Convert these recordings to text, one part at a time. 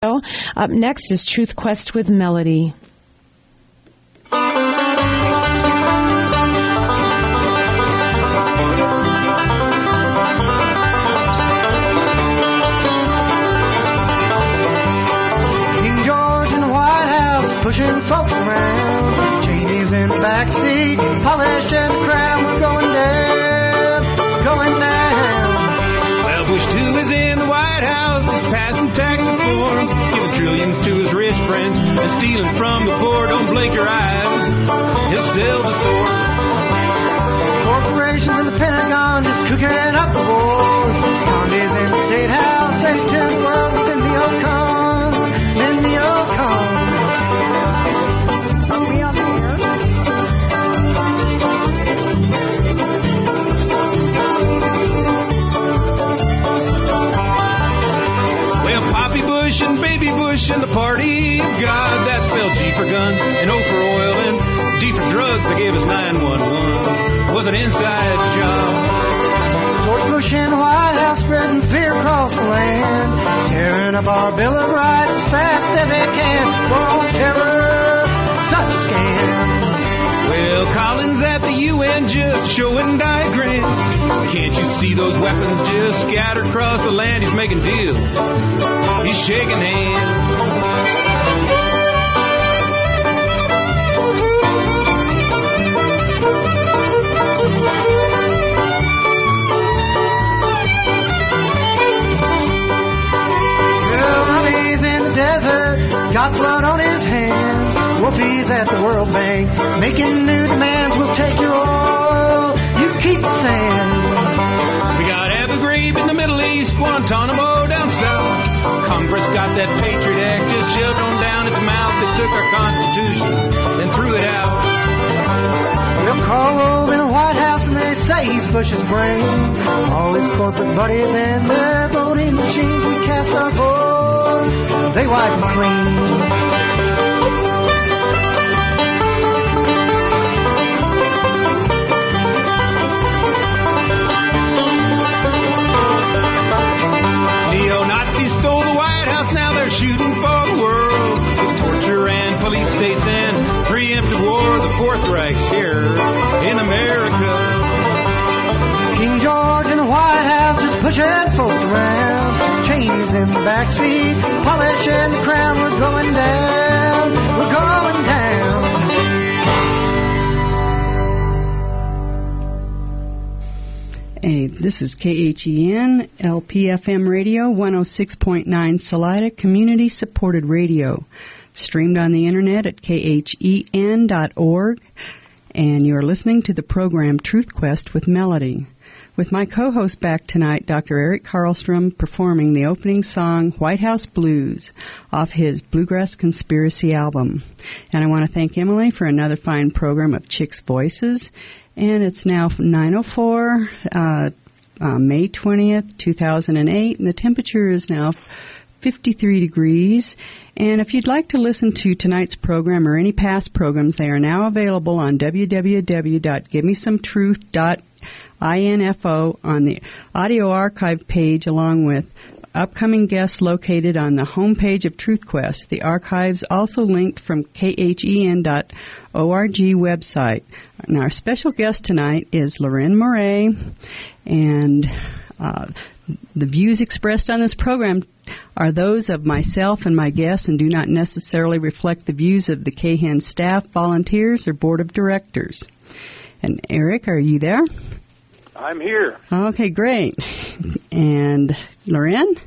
Up next is Truth Quest with Melody. King George in the White House pushing folks around. Cheney's in the backseat polishing the crown. We're going down, going down. Well, Bush 2 is in the White House, just passing tax reforms, giving trillions to his rich friends and stealing from the poor. Don't blink your eyes, he'll sell the store. Corporations in the Pentagon just cooking up the wars. Conde's in the State House, saying to the world, in the Yukon, in the Yukon. Are we on the air? Well, Poppy Bush and Baby Bush and the party of God, that spelled G for guns and O for oil and D for drugs. They gave us 911. Was an inside job. George Bush in the White House spreading fear across the land, tearing up our Bill of Rights as fast as they can. War on terror, such a scam. Well, Collins at the UN just showing diagrams. Can't you see those weapons just scattered across the land? He's making deals. He's shaking hands. Got blood on his hands. Wolfie's at the World Bank making new demands. We'll take your oil, you keep the sand. We got Abu Ghraib in the Middle East, Guantanamo down south. Congress got that Patriot Act just shoved on down at the mouth. They took our Constitution and threw it out. Well, Karl Rove in the White House and they say he's Bush's brain. All his corporate buddies and their voting machines. We cast our votes, they wipe them clean. Neo-Nazis stole the White House, now they're shooting for the world. With torture and police states and preemptive war, the Fourth Reich's here in America. King George in the White House just pushing folks around. Cheney's in the backseat, polishing the crown. We're going down, we're going down. Hey, this is KHEN, LPFM Radio, 106.9 Salida, community-supported radio. Streamed on the internet at khen.org. And you're listening to the program Truth Quest with Melody. With my co-host back tonight, Dr. Eric Karlstrom, performing the opening song, White House Blues, off his Bluegrass Conspiracy album. And I want to thank Emily for another fine program of Chicks' Voices. And it's now 9:04, May 20th, 2008, and the temperature is now 53 degrees. And if you'd like to listen to tonight's program or any past programs, they are now available on www.givemesometruth.info on the audio archive page, along with upcoming guests located on the homepage of Truth Quest. The archives also linked from khen.org website. And our special guest tonight is Leuren Moret, and the views expressed on this program are those of myself and my guests and do not necessarily reflect the views of the KHEN staff, volunteers, or board of directors. And Eric, are you there? I'm here. Okay, great. And Leuren?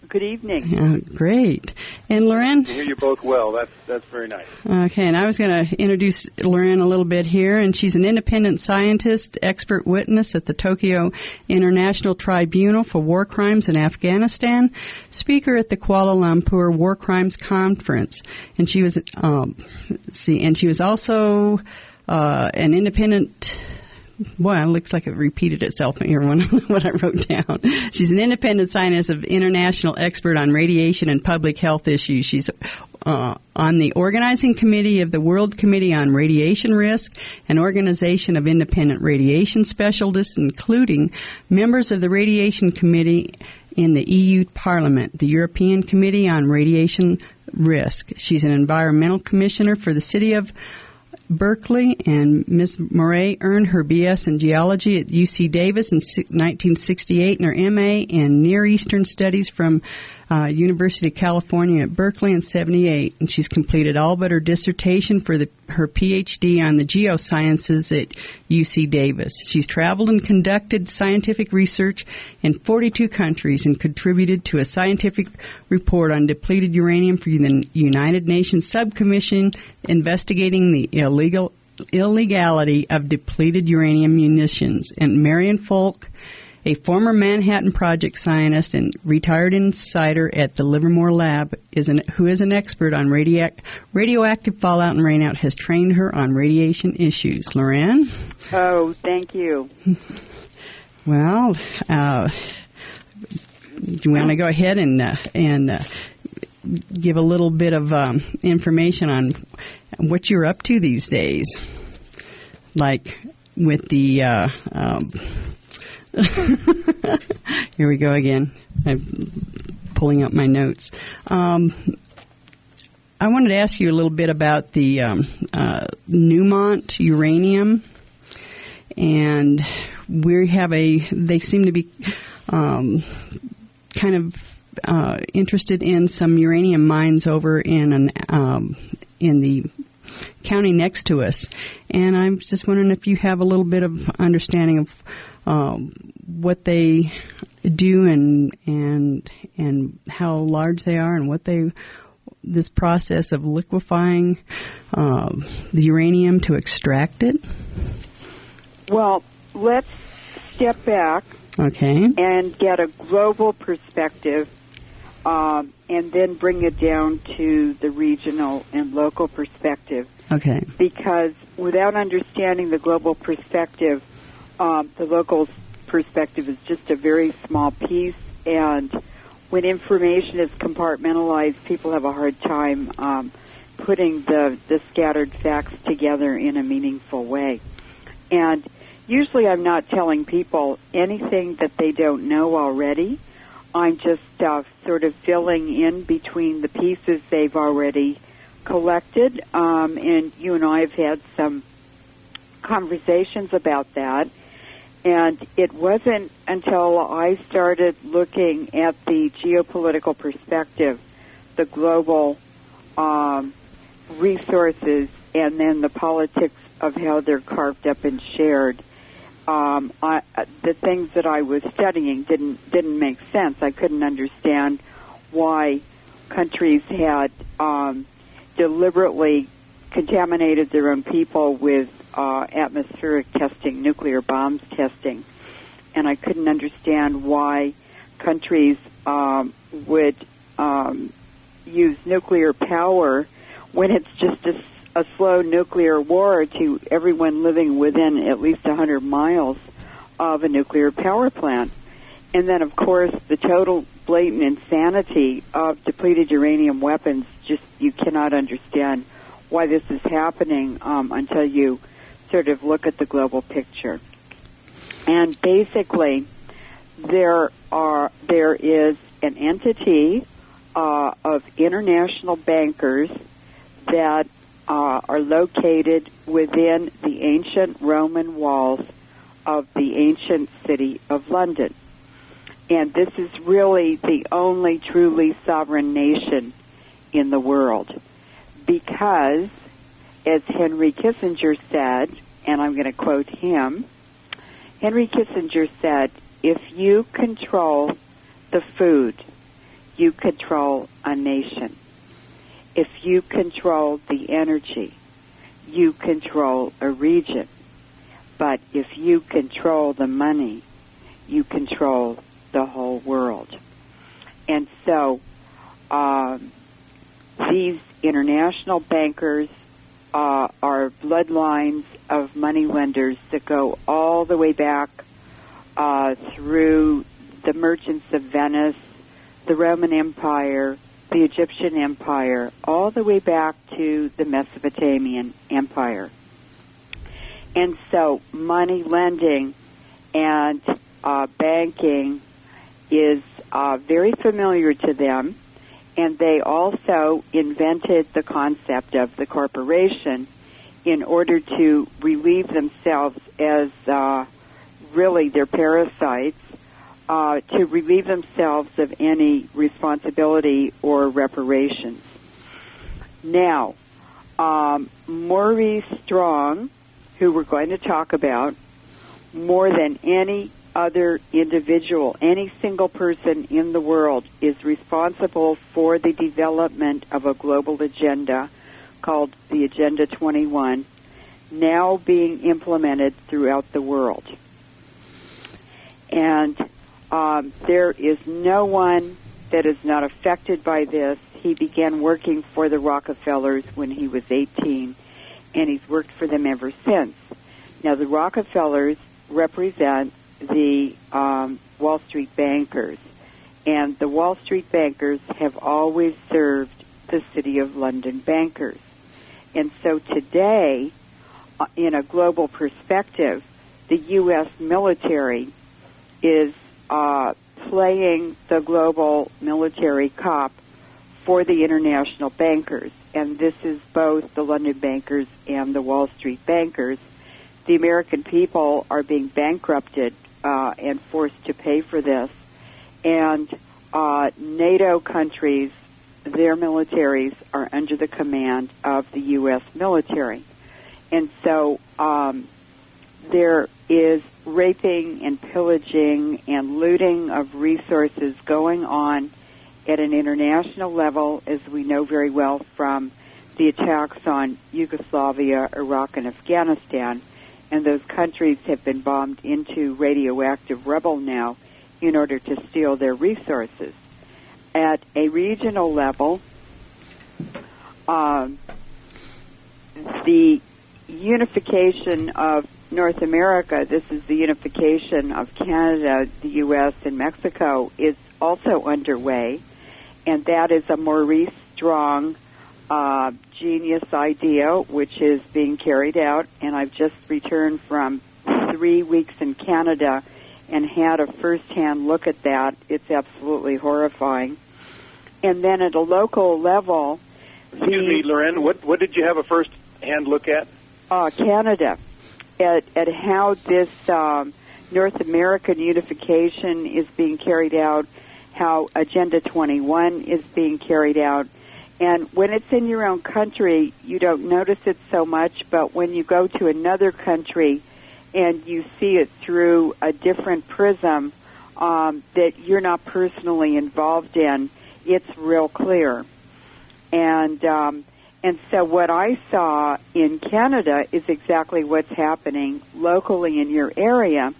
Good evening. Great. And Leuren? I hear you both well. That's very nice. Okay, and I was going to introduce Leuren a little bit here, and she's an independent scientist, expert witness at the Tokyo International Tribunal for War Crimes in Afghanistan, speaker at the Kuala Lumpur War Crimes Conference, and she was she was also an independent. Boy, it looks like it repeated itself here when what I wrote down. She's an independent scientist of international expert on radiation and public health issues. She's on the organizing committee of the World Committee on Radiation Risk, an organization of independent radiation specialists, including members of the Radiation Committee in the EU Parliament, the European Committee on Radiation Risk. She's an environmental commissioner for the city of Berkeley, and Ms. Moret earned her B.S. in geology at UC Davis in 1968 and her M.A. in Near Eastern Studies from University of California at Berkeley in 78. And she's completed all but her dissertation for her Ph.D. on the geosciences at UC Davis. She's traveled and conducted scientific research in 42 countries and contributed to a scientific report on depleted uranium for the United Nations Subcommission investigating the illegality of depleted uranium munitions. And Marion Folk, a former Manhattan Project scientist and retired insider at the Livermore Lab, who is an expert on radioactive fallout and rainout, has trained her on radiation issues. Leuren? Oh, thank you. Well, do you want to go ahead and give a little bit of information on what you're up to these days? Like with the... Here we go again. I'm pulling up my notes. I wanted to ask you a little bit about the Newmont uranium, and they seem to be kind of interested in some uranium mines over in the county next to us, and I'm just wondering if you have a little bit of understanding of what they do and how large they are, and what this process of liquefying the uranium to extract it. Well, let's step back, okay, and get a global perspective, and then bring it down to the regional and local perspective. Okay. Because without understanding the global perspective, the local perspective is just a very small piece, and when information is compartmentalized, people have a hard time putting the scattered facts together in a meaningful way. And usually I'm not telling people anything that they don't know already. I'm just sort of filling in between the pieces they've already collected, and you and I have had some conversations about that. And it wasn't until I started looking at the geopolitical perspective, the global resources, and then the politics of how they're carved up and shared. The things that I was studying didn't make sense. I couldn't understand why countries had deliberately contaminated their own people with atmospheric testing, nuclear bombs testing, and I couldn't understand why countries would use nuclear power when it's just a slow nuclear war to everyone living within at least 100 miles of a nuclear power plant. And then, of course, the total blatant insanity of depleted uranium weapons. Just, you cannot understand why this is happening until you sort of look at the global picture. And basically, there is an entity of international bankers that are located within the ancient Roman walls of the ancient city of London. And this is really the only truly sovereign nation in the world, because, as Henry Kissinger said, and I'm going to quote him, Henry Kissinger said, "If you control the food, you control a nation. If you control the energy, you control a region. But if you control the money, you control the whole world." And so these international bankers are bloodlines of moneylenders that go all the way back through the merchants of Venice, the Roman Empire, the Egyptian Empire, all the way back to the Mesopotamian Empire. And so money lending and banking is very familiar to them, and they also invented the concept of the corporation in order to relieve themselves as really they're parasites, to relieve themselves of any responsibility or reparations. Now, Maurice Strong, who we're going to talk about, more than any other individual, any single person in the world, is responsible for the development of a global agenda called the Agenda 21, now being implemented throughout the world. And there is no one that is not affected by this. He began working for the Rockefellers when he was 18, and he's worked for them ever since. Now, the Rockefellers represent the Wall Street bankers, and the Wall Street bankers have always served the City of London bankers. And so today, in a global perspective, the U.S. military is playing the global military cop for the international bankers, and this is both the London bankers and the Wall Street bankers. The American people are being bankrupted and forced to pay for this, and NATO countries, their militaries are under the command of the U.S. military. And so there is raping and pillaging and looting of resources going on at an international level, as we know very well from the attacks on Yugoslavia, Iraq, and Afghanistan. And those countries have been bombed into radioactive rubble now in order to steal their resources. At a regional level, the unification of North America, this is the unification of Canada, the U.S., and Mexico, is also underway, and that is a Maurice Strong genius idea, which is being carried out, and I've just returned from 3 weeks in Canada and had a first-hand look at that. It's absolutely horrifying. And then at a local level... Excuse me, Leuren, what did you have a first-hand look at? Canada, at how this North American unification is being carried out, how Agenda 21 is being carried out. And when it's in your own country, you don't notice it so much, but when you go to another country and you see it through a different prism that you're not personally involved in, it's real clear. And so what I saw in Canada is exactly what's happening locally in your area,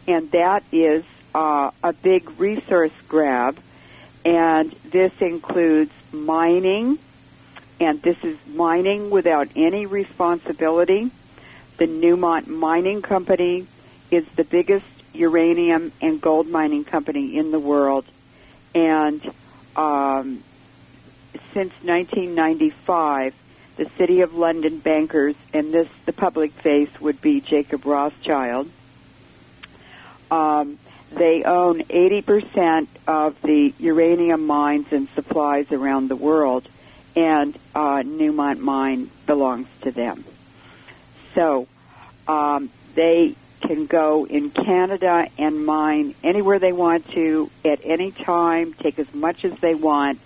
and that is a big resource grab, and this includes mining, and this is mining without any responsibility. The Newmont Mining Company is the biggest uranium and gold mining company in the world, and since 1995, the City of London bankers, and the public face would be Jacob Rothschild, they own 80% of the uranium mines and supplies around the world, and Newmont Mine belongs to them. So they can go in Canada and mine anywhere they want to, at any time, take as much as they want,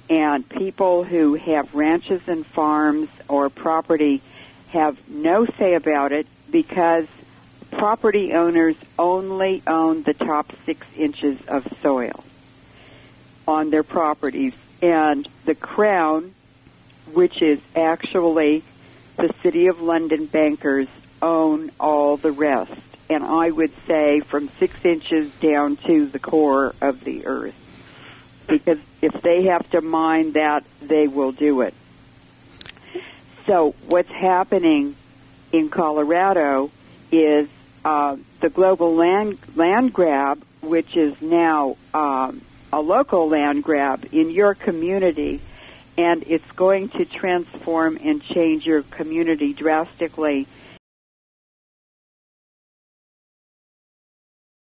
and people who have ranches and farms or property have no say about it because property owners only own the top 6 inches of soil on their properties. And the Crown, which is actually the City of London bankers, own all the rest. And I would say from 6 inches down to the core of the earth. Because if they have to mine that, they will do it. So what's happening in Colorado is the global land grab, which is now a local land grab in your community, and it's going to transform and change your community drastically